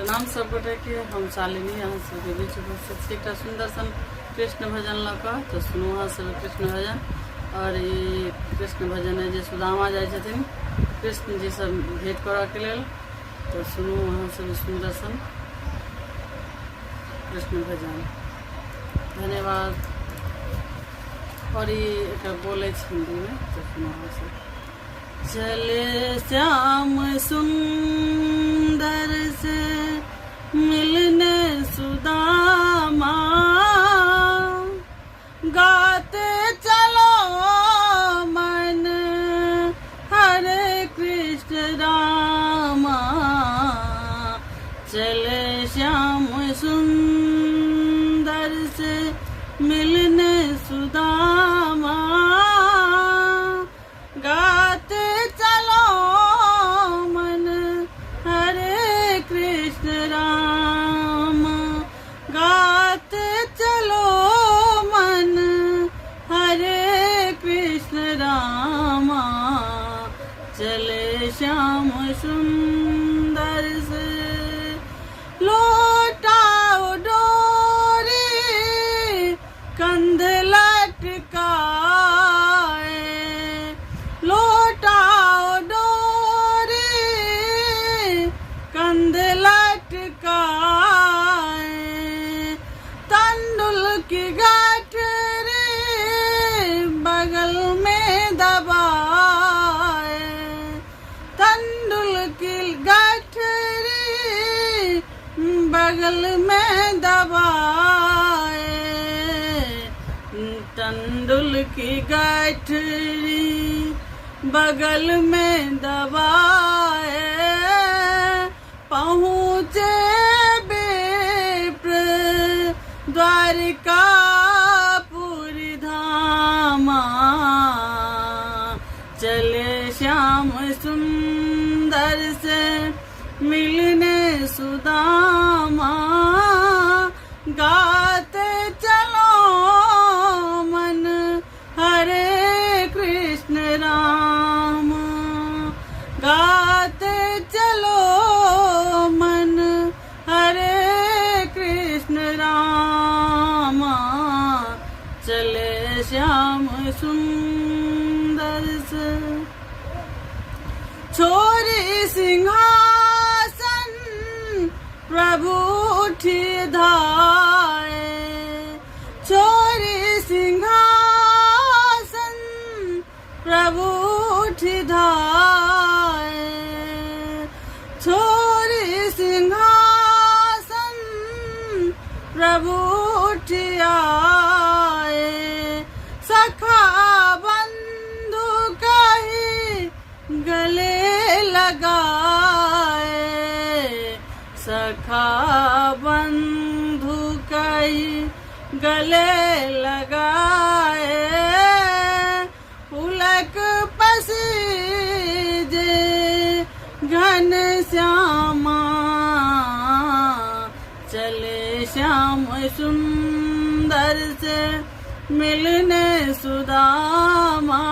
प्रणाम सब गोटे के। हम शालिनी अहाँ सबके बीच उपस्थित छी एकटा सुंदर सन कृष्ण भजन लऽ कऽ। तो सुनू अहाँ सब कृष्ण भजन। और ई कृष्ण भजन है जे सुदामा जाइ छथिन कृष्ण जी सब भेंट करऽ के लेल। तो सुनू अहाँ सब सुंदर सन कृष्ण भजन। धन्यवाद। और ये बोले हिंदी में, तो सुनो अहाँ सब। चले श्याम सुंदर से मिलने सुदामा, गाते चलो मन हरे कृष्ण रामा। चले श्याम सुंदर से मिलने सुदामा, गाते चलो मन हरे कृष्ण राम। गाते चलो मन हरे कृष्ण रामा। चले श्याम सुंदर से लोटाओ डोरी कंध लटकाए। लोटाओ डोरी कंध लटकाए। तंडुल की गठरी बगल में दबाए। तंडुल की गठरी बगल में दबाए। तंडुल की गठरी बगल में दबाए। पहुँचे विप्र द्वारिका पुरी धामा। चले श्याम सुंदर से मिलने सुदामा, गाते चलो मन हरे कृष्ण राम। गाते चलो मन हरे कृष्ण राम। चले श्याम सुंदर से छोरी सिंहासन प्रभु उठी धाए। छोरी सिंहासन प्रभु उठी धाए। छोरी सिंहासन प्रभु उठी आए। सखा बंधु कही गले लगाए। सखा बंधु कही गले लगाए। पुलक पसीजे घन श्यामा। चले श्याम सुंदर से मिलने सुदामा।